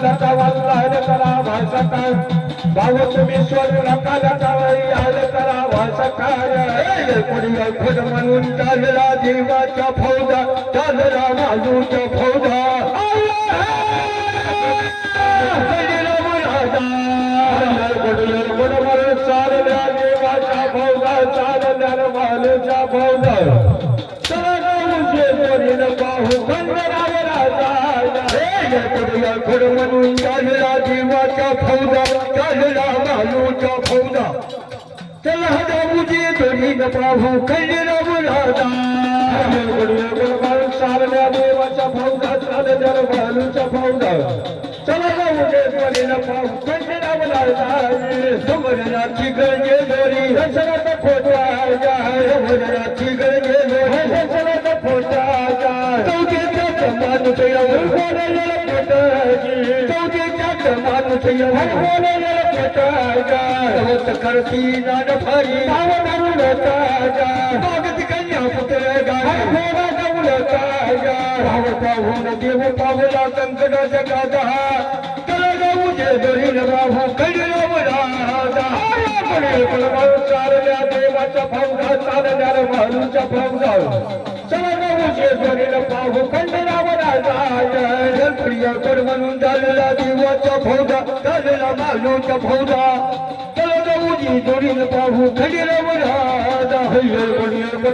सका वाल करा भासका भाव तुम्ही स्वर नकाला जावई आल करा भासका कुडिया खुद म्हणून चालला जीवाच्या फौजा चालला मालूच्या फौजा चालल्या देवाच्या फौजा चालल्या मालूच्या फौजा पाहू खंडराव राजा खुड म्हणून चालला देवाच्या फौजा चालला मालूच्या फौजा चला जाऊजी दोन्ही पाहू खंडराव राजा चालल्या देवाच्या फौजा चालल्या मालूच्या फौजा चला जाऊन पाहू खंडराव राजा सुमरनाची गरजे दोरी दशरथ खोटा सुमरनाची गरजे दोरी दशरथ खोटा चौकीच्या माणूस चौकीच्या माणूस करती नाड फारी मागती कन्या पुत्र गावून देव पावला संकटाच्या गादा चला जाऊ जे दोरी बाबू खंडराव राजा चालल्या देवाच्या फौजा चालल्या मालूच्या फौजा चला जाऊ जे दोरी पाहू खंडराव राजा प्रिय कर म्हणून चालला देवाच्या फौजा चालला मालूच्या फौजा चला जाऊ जी दोरी पाहू खंडराव राजा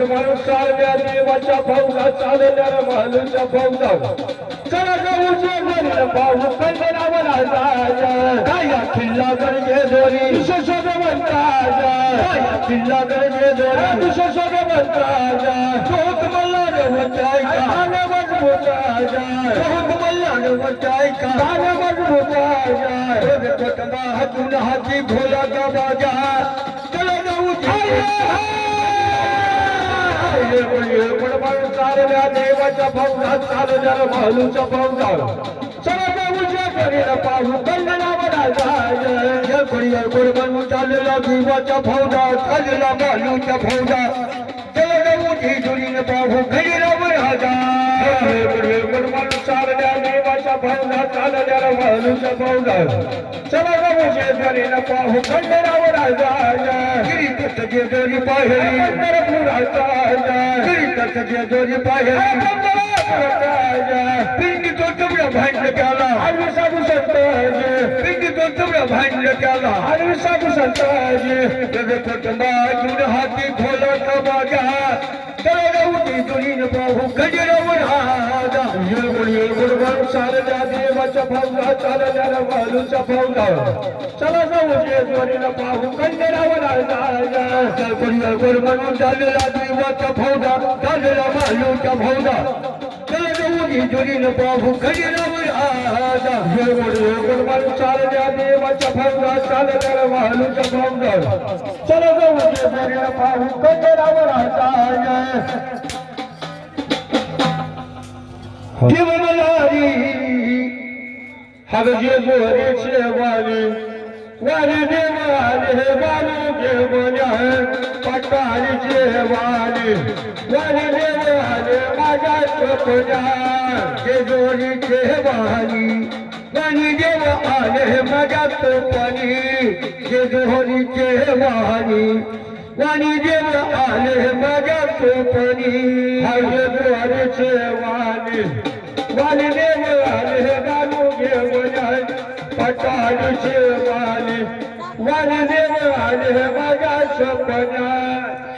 म्हणून चालल्या देवाच्या फौजा चालल्या मालूच्या फौजा चला जाऊ जे दोरी पाहू खंडराव राजा काया किल्ला गरजे दोरी विशेषण राजा काया किल्ला गरजे दोरी विशेषण राजा शोक मल्हार वचाय कान मजबूत राजा शोक मल्हार वचाय कान मजबूत राजा कोटबा हातून हाती भोला का बाजा चला जाऊ चालल्या देवाच्या फौजा चालल्या मालूच्या फौजा चला जाऊ जे पाहू खंडराव राजा म्हणून चालला देवाच्या फौजा चालला मालूच्या फौजा चला जाऊ जी जोडीने पाहू खंडराव राजा म्हणून चालल्या देवाच्या फौजा चालल्या मालूच्या फौजा चला जाऊ जे पाहू खंडराव राजा गिरी तसजे दोरी पाहिली पंढरपूर राजा गिरी तसजे दोरी पाहिली पिंडी तो तुमरा भांड केला हरवी साधू संताज पिंडी तो तुमरा भांड केला हरवी साधू संताज जग कुटुंबा जुन हाती खोला का बाजा चला जाऊ ती दुरीन पाहू खंडराव राजा गुरुवार चालल्या देवाच्या फौजा चालल्या मालूच्या फौजा चला जाऊ जे दोरीन पाहू खंडराव राजा गुरुवार म्हणून चालल्या देवाच्या फौजा चालल्या मालूच्या फौजा चला जाऊ जी दोरीन पाहू खंडराव राजा गुरुवार चालल्या देवाच्या फौजा चालल्या मालूच्या फौजा चला जाऊ जे दोरीन पाहू खंडराव राजा देवमलारी हवजे गोरेचे वाली वाली देवाले वाली देवल्या पटारीचे वाली वाली देवाले माझ्या चोपड्या जे जोडीचे वाली वाली देव आले माझ्या चोपणी जे जोडीचे वाली वाली देव आले माझ्या चोपणी हवजे गोरेचे वाली वाली देव आले गालू घेवल्या पटालीचे वाली वाली देव आले माझ्या स्वप्ना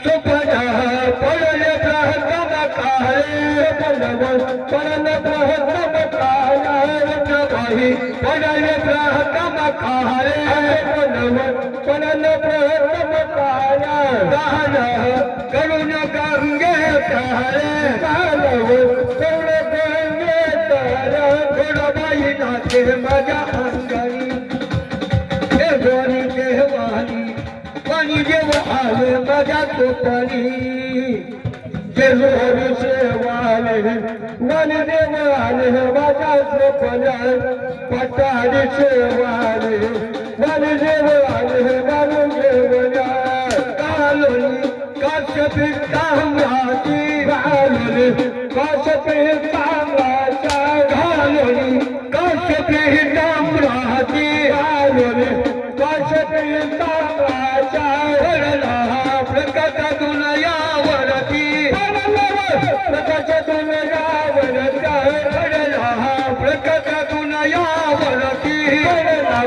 स्वप्ना पडले प्रहतम काळे पडले प्रहतम काळे पडले प्रहतम काळे पडले प्रहतम काळे करुण गंगे काळे करुण गंगे थोडाबाई नाचे माझ्या अंगाई हे दोरी देवानी पाणी देव आले माझ्या चोपणी जे जोरीचे वाले वाले देव आले माझ्या चोपण्या पटारीचे वाले वाले देव आले वालू देवल्या कालोनी काशपी कामराची घालोनी काशपी कामराच्या घालोनी काशपी काम प्रकाशातून यावरती घडला प्रकाशातून यावरती घडला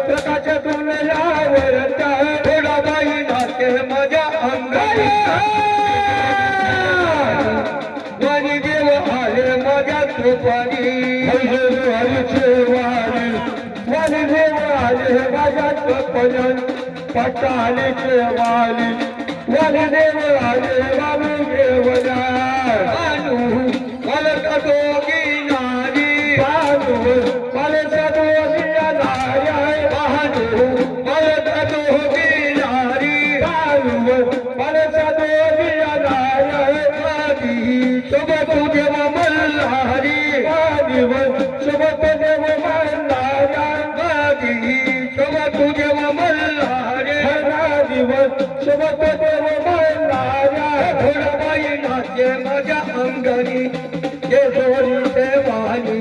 प्रकाशातून यावरती थोडा बाई नाचे माझ्या अंगाई वाणी देव आले माझ्या कृपानी वाणी देव आले माझ्या कृपण पटालीचे वाली वाणी देव आले वालू देवना भानू मला दोघी नारी भानू मला दोघी नारी भानू मला दोघी नारी भानू मला दोघी नारी सोबत देव मल्हारी सोबत देव मल्हारी सोबत देव मल्हारी सोबत देव मल्हारी थोडा बाई नाचे माझ्या अंगानी केशोरी देवानी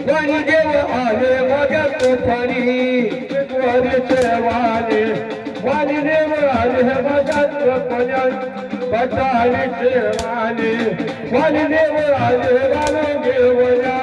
वाणी देव आले माझ्या कोफानी वाणी देव आले माझ्या कोफानी पटालीचे वाणी देव आले वालू देवया